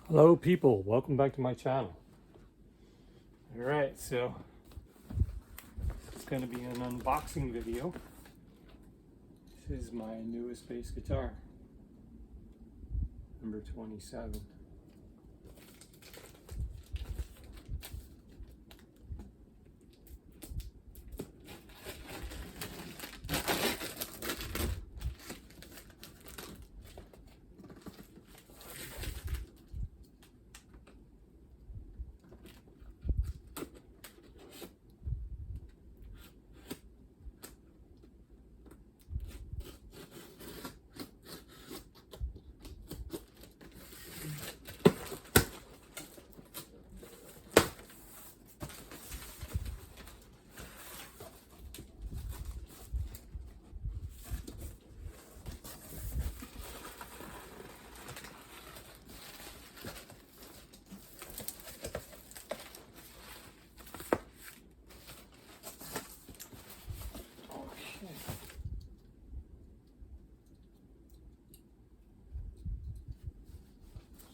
Hello people, welcome back to my channel. Alright, so it's going to be an unboxing video. This is my newest bass guitar, number 27.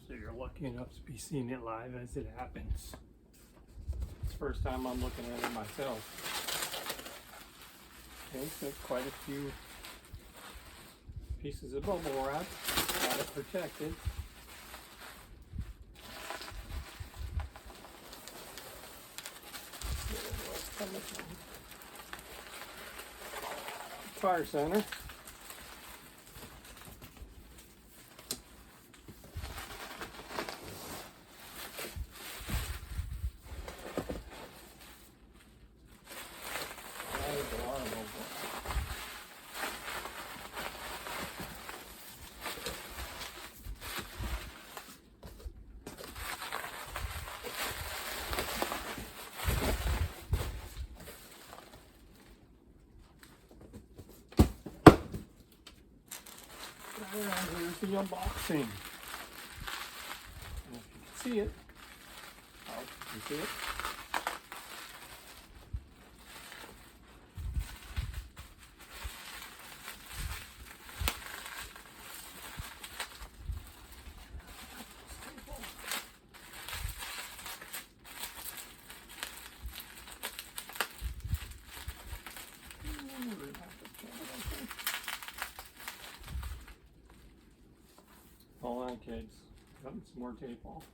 So you're lucky enough to be seeing it live as it happens. It's the first time I'm looking at it myself. Okay, so quite a few pieces of bubble wrap, got it protected. Fire center. And here's the unboxing. And if you can see it, oh, you can see it. Hold on, kids. Cutting some more tape off.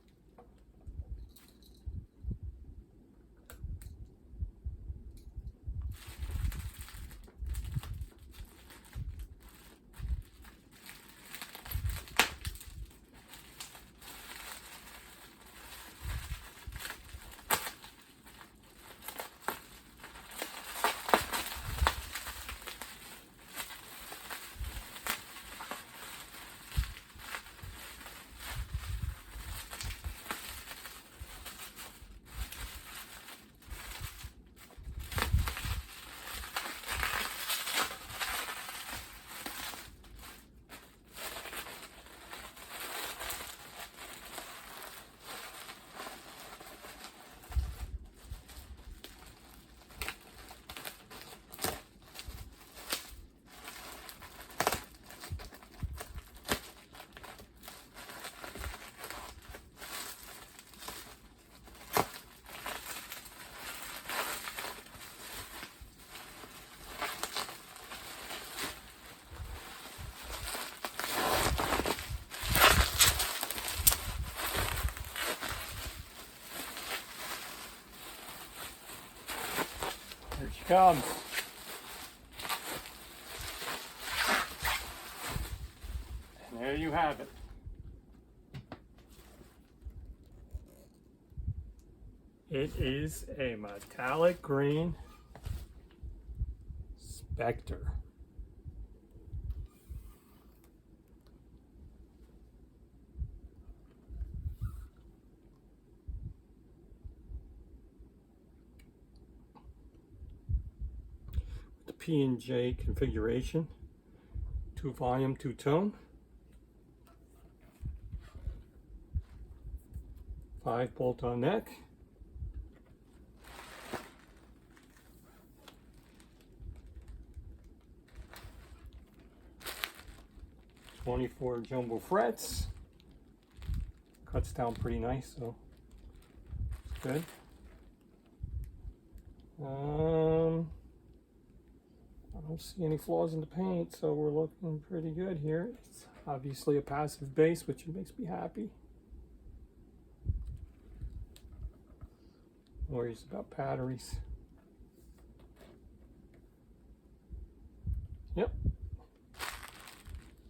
Here she comes. And there you have it. It is a metallic green Spector. P&J configuration, 2 volume, 2 tone, 5 bolt on neck, '24 jumbo frets, Cuts down pretty nice, so it's good. I don't see any flaws in the paint, so we're looking pretty good here. It's obviously a passive base, which makes me happy. No worries about batteries. Yep.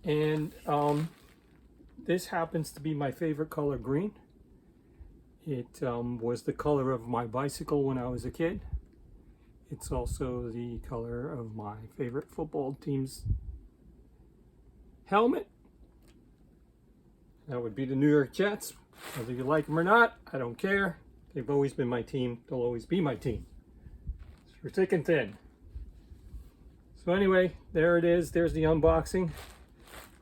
And this happens to be my favorite color, green. It was the color of my bicycle when I was a kid. It's also the color of my favorite football team's helmet. That would be the New York Jets. Whether you like them or not, I don't care. They've always been my team. They'll always be my team. It's for thick and thin. So anyway, there it is. There's the unboxing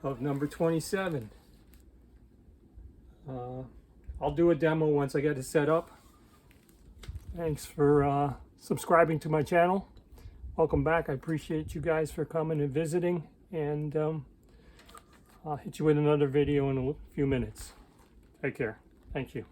of number 27. I'll do a demo once I get it set up. Thanks for subscribing to my channel. Welcome back. I appreciate you guys for coming and visiting, and I'll hit you with another video in a few minutes. Take care. Thank you.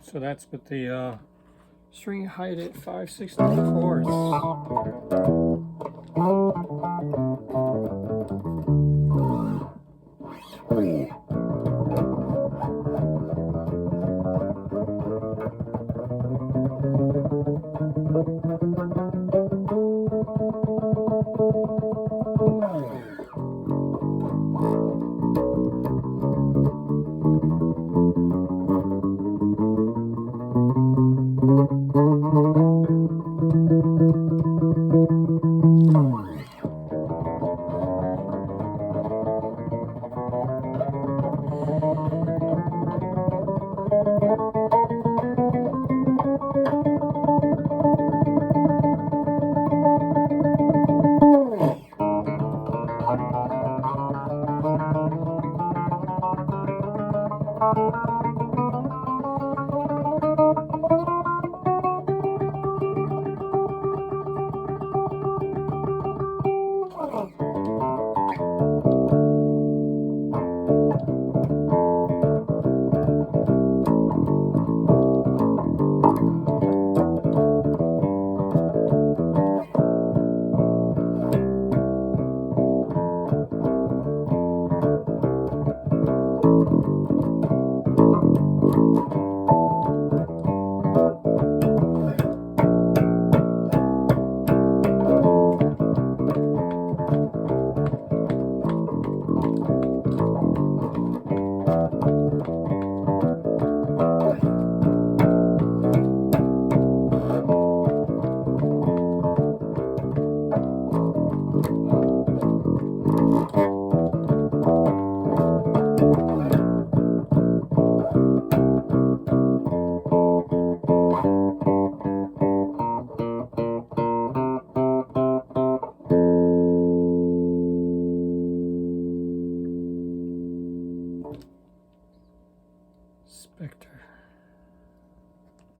So that's with the string height at 5/64.